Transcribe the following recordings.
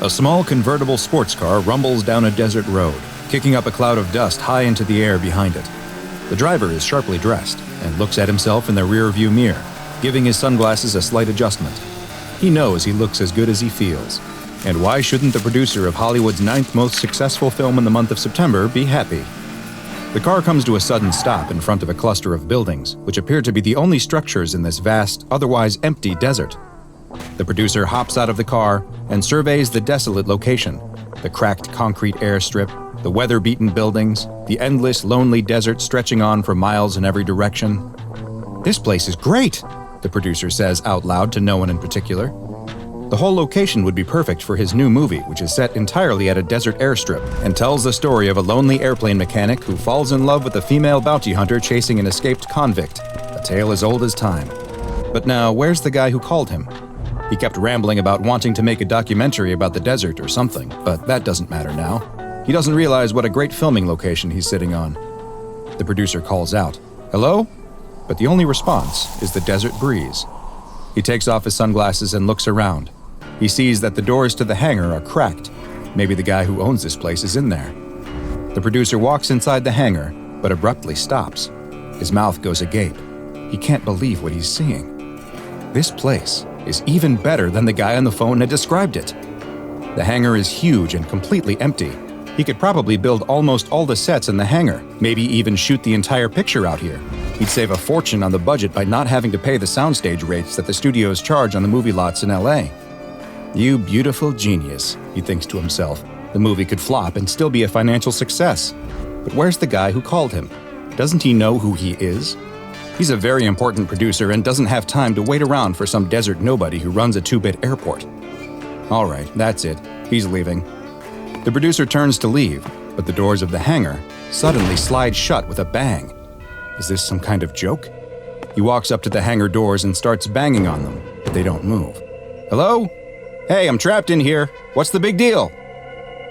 A small convertible sports car rumbles down a desert road, kicking up a cloud of dust high into the air behind it. The driver is sharply dressed and looks at himself in the rear-view mirror, giving his sunglasses a slight adjustment. He knows he looks as good as he feels. And why shouldn't the producer of Hollywood's 9th most successful film in the month of September be happy? The car comes to a sudden stop in front of a cluster of buildings, which appear to be the only structures in this vast, otherwise empty desert. The producer hops out of the car and surveys the desolate location, the cracked concrete airstrip, the weather-beaten buildings, the endless, lonely desert stretching on for miles in every direction. "This place is great," the producer says out loud to no one in particular. The whole location would be perfect for his new movie, which is set entirely at a desert airstrip and tells the story of a lonely airplane mechanic who falls in love with a female bounty hunter chasing an escaped convict, a tale as old as time. But now, where's the guy who called him? He kept rambling about wanting to make a documentary about the desert or something, but that doesn't matter now. He doesn't realize what a great filming location he's sitting on. The producer calls out, "Hello?" But the only response is the desert breeze. He takes off his sunglasses and looks around. He sees that the doors to the hangar are cracked. Maybe the guy who owns this place is in there. The producer walks inside the hangar, but abruptly stops. His mouth goes agape. He can't believe what he's seeing. This place is even better than the guy on the phone had described it. The hangar is huge and completely empty. He could probably build almost all the sets in the hangar, maybe even shoot the entire picture out here. He'd save a fortune on the budget by not having to pay the soundstage rates that the studios charge on the movie lots in LA. "You beautiful genius," he thinks to himself. The movie could flop and still be a financial success. But where's the guy who called him? Doesn't he know who he is? He's a very important producer and doesn't have time to wait around for some desert nobody who runs a 2-bit airport. All right, that's it. He's leaving. The producer turns to leave, but the doors of the hangar suddenly slide shut with a bang. Is this some kind of joke? He walks up to the hangar doors and starts banging on them, but they don't move. "Hello? Hey, I'm trapped in here. What's the big deal?"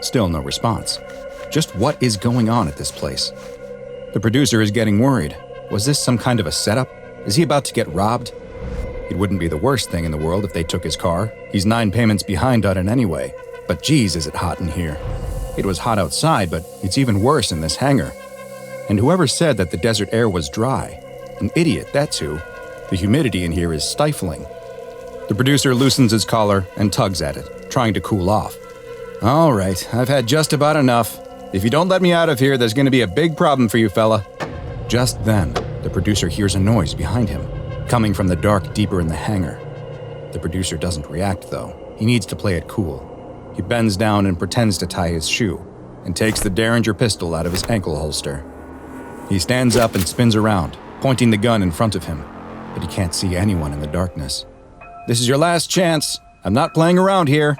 Still no response. Just what is going on at this place? The producer is getting worried. Was this some kind of a setup? Is he about to get robbed? It wouldn't be the worst thing in the world if they took his car. He's 9 payments behind on it anyway. But geez, is it hot in here. It was hot outside, but it's even worse in this hangar. And whoever said that the desert air was dry? An idiot, that's who. The humidity in here is stifling. The producer loosens his collar and tugs at it, trying to cool off. "All right, I've had just about enough. If you don't let me out of here, there's going to be a big problem for you, fella." Just then, the producer hears a noise behind him, coming from the dark deeper in the hangar. The producer doesn't react, though. He needs to play it cool. He bends down and pretends to tie his shoe, and takes the Derringer pistol out of his ankle holster. He stands up and spins around, pointing the gun in front of him, but he can't see anyone in the darkness. "This is your last chance. I'm not playing around here."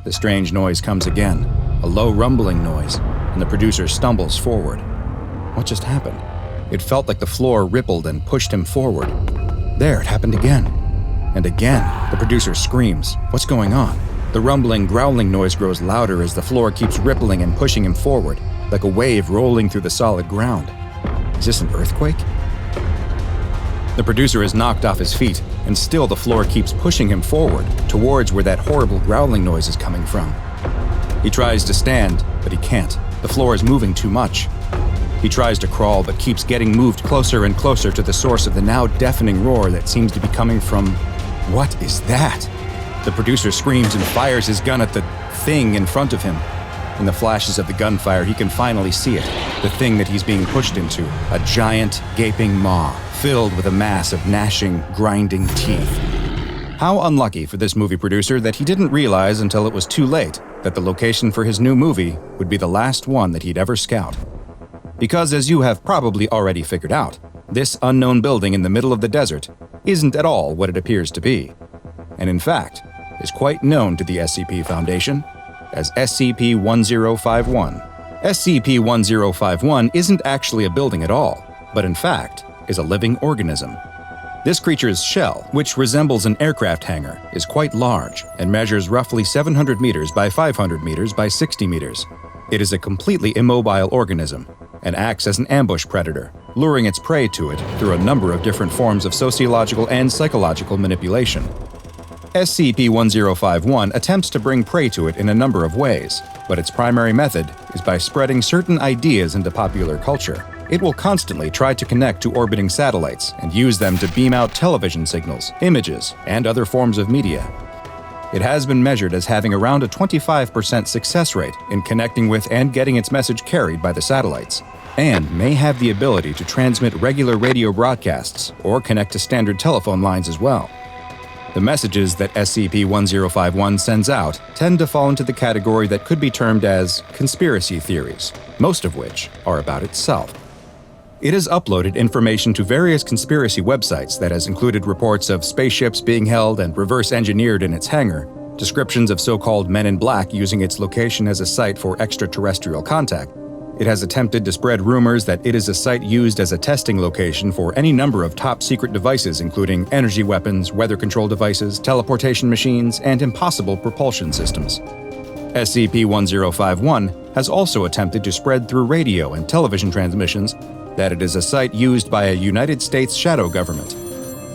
The strange noise comes again, a low rumbling noise, and the producer stumbles forward. What just happened? It felt like the floor rippled and pushed him forward. There, it happened again. And again, the producer screams. What's going on? The rumbling, growling noise grows louder as the floor keeps rippling and pushing him forward, like a wave rolling through the solid ground. Is this an earthquake? The producer is knocked off his feet, and still the floor keeps pushing him forward, towards where that horrible growling noise is coming from. He tries to stand, but he can't. The floor is moving too much. He tries to crawl, but keeps getting moved closer and closer to the source of the now deafening roar that seems to be coming from... What is that? The producer screams and fires his gun at the thing in front of him. In the flashes of the gunfire, he can finally see it, the thing that he's being pushed into, a giant, gaping maw, filled with a mass of gnashing, grinding teeth. How unlucky for this movie producer that he didn't realize until it was too late that the location for his new movie would be the last one that he'd ever scout. Because as you have probably already figured out, this unknown building in the middle of the desert isn't at all what it appears to be, and in fact, is quite known to the SCP Foundation as SCP-1051. SCP-1051 isn't actually a building at all, but in fact, is a living organism. This creature's shell, which resembles an aircraft hangar, is quite large and measures roughly 700 meters by 500 meters by 60 meters. It is a completely immobile organism and acts as an ambush predator, luring its prey to it through a number of different forms of sociological and psychological manipulation. SCP-1051 attempts to bring prey to it in a number of ways, but its primary method is by spreading certain ideas into popular culture. It will constantly try to connect to orbiting satellites and use them to beam out television signals, images, and other forms of media. It has been measured as having around a 25% success rate in connecting with and getting its message carried by the satellites, and may have the ability to transmit regular radio broadcasts or connect to standard telephone lines as well. The messages that SCP-1051 sends out tend to fall into the category that could be termed as conspiracy theories, most of which are about itself. It has uploaded information to various conspiracy websites that has included reports of spaceships being held and reverse-engineered in its hangar, descriptions of so-called Men in Black using its location as a site for extraterrestrial contact. It has attempted to spread rumors that it is a site used as a testing location for any number of top-secret devices including energy weapons, weather control devices, teleportation machines, and impossible propulsion systems. SCP-1051 has also attempted to spread through radio and television transmissions that it is a site used by a United States shadow government.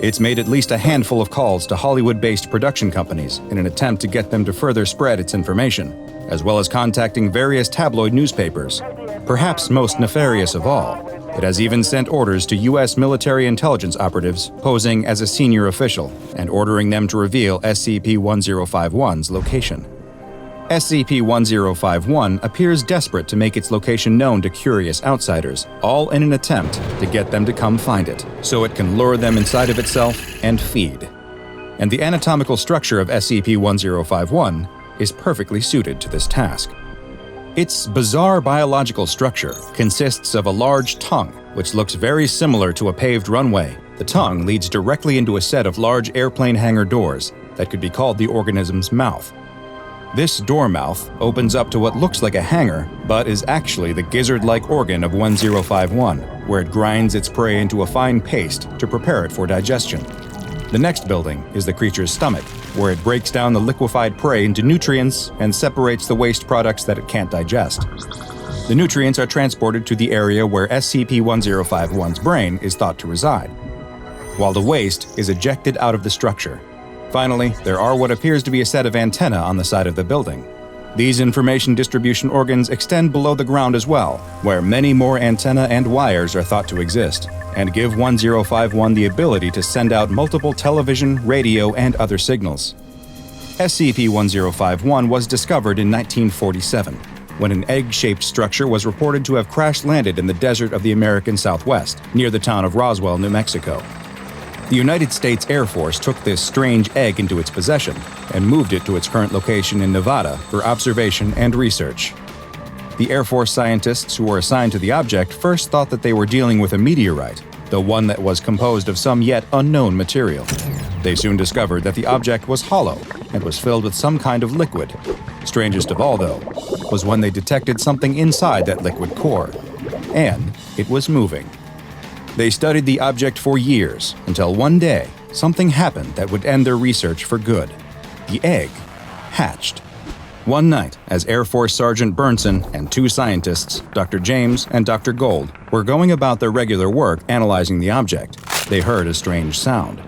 It's made at least a handful of calls to Hollywood-based production companies in an attempt to get them to further spread its information, as well as contacting various tabloid newspapers. Perhaps most nefarious of all, it has even sent orders to U.S. military intelligence operatives posing as a senior official and ordering them to reveal SCP-1051's location. SCP-1051 appears desperate to make its location known to curious outsiders, all in an attempt to get them to come find it, so it can lure them inside of itself and feed. And the anatomical structure of SCP-1051 is perfectly suited to this task. Its bizarre biological structure consists of a large tongue, which looks very similar to a paved runway. The tongue leads directly into a set of large airplane hangar doors that could be called the organism's mouth. This door mouth opens up to what looks like a hangar, but is actually the gizzard-like organ of 1051, where it grinds its prey into a fine paste to prepare it for digestion. The next building is the creature's stomach, where it breaks down the liquefied prey into nutrients and separates the waste products that it can't digest. The nutrients are transported to the area where SCP-1051's brain is thought to reside, while the waste is ejected out of the structure. Finally, there are what appears to be a set of antennae on the side of the building. These information distribution organs extend below the ground as well, where many more antennae and wires are thought to exist, and give 1051 the ability to send out multiple television, radio, and other signals. SCP-1051 was discovered in 1947, when an egg-shaped structure was reported to have crash-landed in the desert of the American Southwest, near the town of Roswell, New Mexico. The United States Air Force took this strange egg into its possession and moved it to its current location in Nevada for observation and research. The Air Force scientists who were assigned to the object first thought that they were dealing with a meteorite, though one that was composed of some yet unknown material. They soon discovered that the object was hollow and was filled with some kind of liquid. Strangest of all, though, was when they detected something inside that liquid core, and it was moving. They studied the object for years until one day, something happened that would end their research for good. The egg hatched. One night, as Air Force Sergeant Burnson and two scientists, Dr. James and Dr. Gold, were going about their regular work analyzing the object, they heard a strange sound.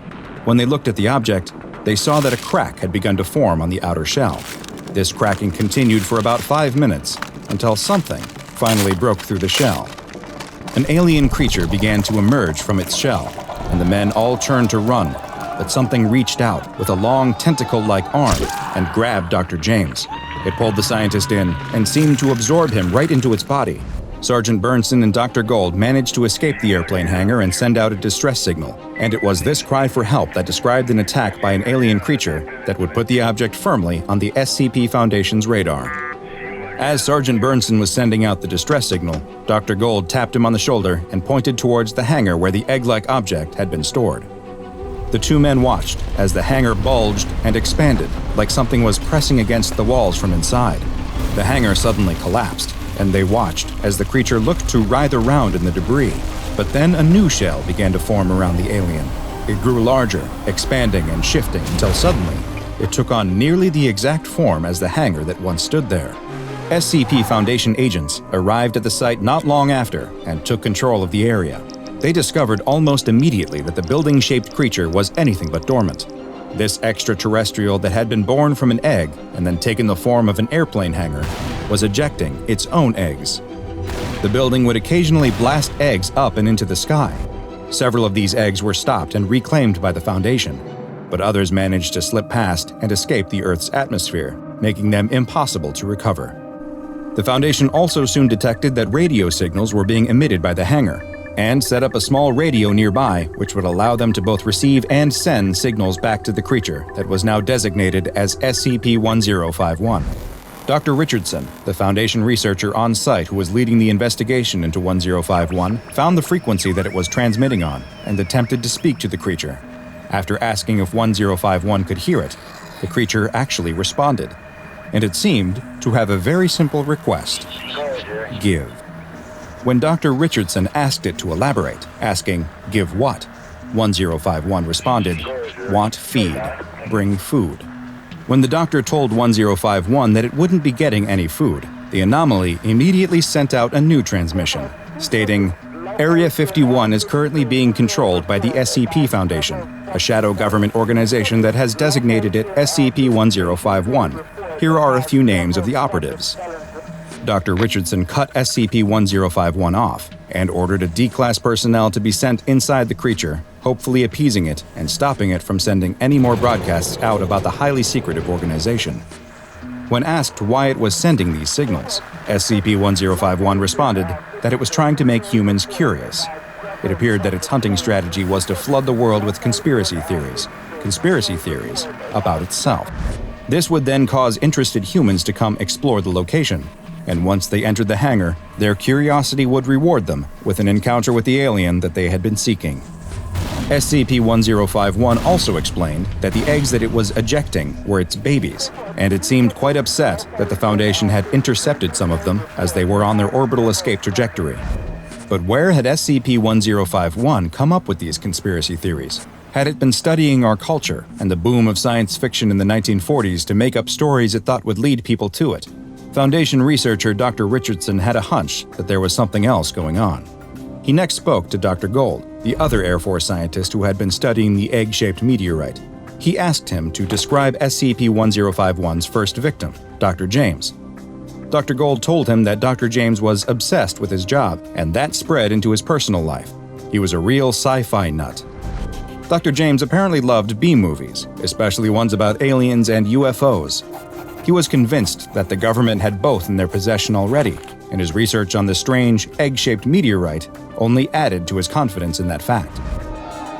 When they looked at the object, they saw that a crack had begun to form on the outer shell. This cracking continued for about 5 minutes until something finally broke through the shell. An alien creature began to emerge from its shell, and the men all turned to run, but something reached out with a long tentacle-like arm and grabbed Dr. James. It pulled the scientist in and seemed to absorb him right into its body. Sergeant Burnson and Dr. Gold managed to escape the airplane hangar and send out a distress signal, and it was this cry for help that described an attack by an alien creature that would put the object firmly on the SCP Foundation's radar. As Sergeant Burnson was sending out the distress signal, Dr. Gold tapped him on the shoulder and pointed towards the hangar where the egg-like object had been stored. The two men watched as the hangar bulged and expanded like something was pressing against the walls from inside. The hangar suddenly collapsed, and they watched as the creature looked to writhe around in the debris. But then a new shell began to form around the alien. It grew larger, expanding and shifting until suddenly it took on nearly the exact form as the hangar that once stood there. SCP Foundation agents arrived at the site not long after and took control of the area. They discovered almost immediately that the building-shaped creature was anything but dormant. This extraterrestrial that had been born from an egg and then taken the form of an airplane hangar was ejecting its own eggs. The building would occasionally blast eggs up and into the sky. Several of these eggs were stopped and reclaimed by the Foundation, but others managed to slip past and escape the Earth's atmosphere, making them impossible to recover. The Foundation also soon detected that radio signals were being emitted by the hangar, and set up a small radio nearby which would allow them to both receive and send signals back to the creature that was now designated as SCP-1051. Dr. Richardson, the Foundation researcher on site who was leading the investigation into 1051, found the frequency that it was transmitting on and attempted to speak to the creature. After asking if 1051 could hear it, the creature actually responded, and it seemed to have a very simple request: give. When Dr. Richardson asked it to elaborate, asking, "Give what?" 1051 responded, "Want feed. Bring food." When the doctor told 1051 that it wouldn't be getting any food, the anomaly immediately sent out a new transmission, stating, "Area 51 is currently being controlled by the SCP Foundation, a shadow government organization that has designated it SCP-1051. Here are a few names of the operatives." Dr. Richardson cut SCP-1051 off and ordered a D-Class personnel to be sent inside the creature, hopefully appeasing it and stopping it from sending any more broadcasts out about the highly secretive organization. When asked why it was sending these signals, SCP-1051 responded that it was trying to make humans curious. It appeared that its hunting strategy was to flood the world with conspiracy theories about itself. This would then cause interested humans to come explore the location, and once they entered the hangar, their curiosity would reward them with an encounter with the alien that they had been seeking. SCP-1051 also explained that the eggs that it was ejecting were its babies, and it seemed quite upset that the Foundation had intercepted some of them as they were on their orbital escape trajectory. But where had SCP-1051 come up with these conspiracy theories? Had it been studying our culture and the boom of science fiction in the 1940s to make up stories it thought would lead people to it? Foundation researcher Dr. Richardson had a hunch that there was something else going on. He next spoke to Dr. Gold, the other Air Force scientist who had been studying the egg-shaped meteorite. He asked him to describe SCP-1051's first victim, Dr. James. Dr. Gold told him that Dr. James was obsessed with his job, and that spread into his personal life. He was a real sci-fi nut. Dr. James apparently loved B-movies, especially ones about aliens and UFOs. He was convinced that the government had both in their possession already, and his research on the strange, egg-shaped meteorite only added to his confidence in that fact.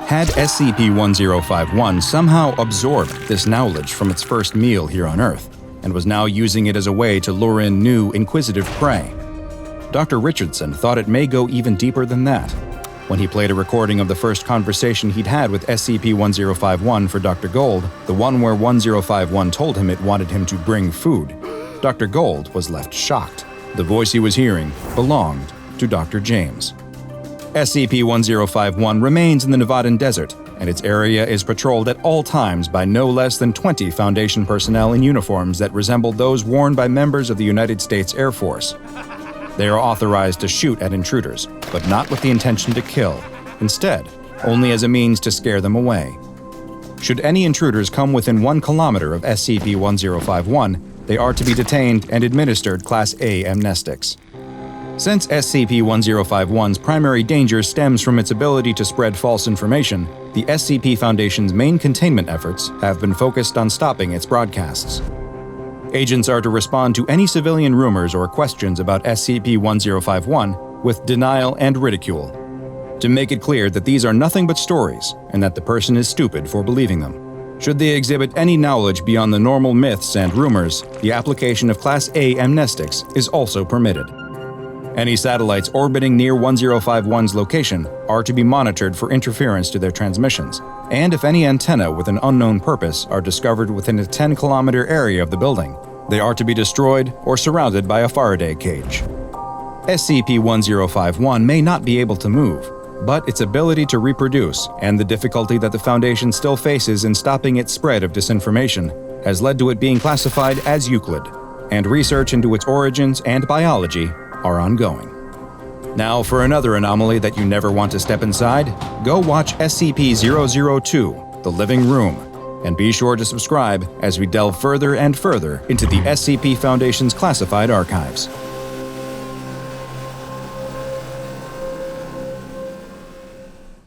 Had SCP-1051 somehow absorbed this knowledge from its first meal here on Earth, and was now using it as a way to lure in new, inquisitive prey? Dr. Richardson thought it may go even deeper than that. When he played a recording of the first conversation he'd had with SCP-1051 for Dr. Gold, the one where 1051 told him it wanted him to bring food, Dr. Gold was left shocked. The voice he was hearing belonged to Dr. James. SCP-1051 remains in the Nevadan desert, and its area is patrolled at all times by no less than 20 Foundation personnel in uniforms that resemble those worn by members of the United States Air Force. They are authorized to shoot at intruders, but not with the intention to kill. Instead, only as a means to scare them away. Should any intruders come within 1 kilometer of SCP-1051, they are to be detained and administered Class A amnestics. Since SCP-1051's primary danger stems from its ability to spread false information, the SCP Foundation's main containment efforts have been focused on stopping its broadcasts. Agents are to respond to any civilian rumors or questions about SCP-1051 with denial and ridicule, to make it clear that these are nothing but stories and that the person is stupid for believing them. Should they exhibit any knowledge beyond the normal myths and rumors, the application of Class A amnestics is also permitted. Any satellites orbiting near 1051's location are to be monitored for interference to their transmissions, and if any antenna with an unknown purpose are discovered within a 10-kilometer area of the building, they are to be destroyed or surrounded by a Faraday cage. SCP-1051 may not be able to move, but its ability to reproduce and the difficulty that the Foundation still faces in stopping its spread of disinformation has led to it being classified as Euclid, and research into its origins and biology are ongoing. Now for another anomaly that you never want to step inside, go watch SCP-002, The Living Room. And be sure to subscribe as we delve further and further into the SCP Foundation's classified archives.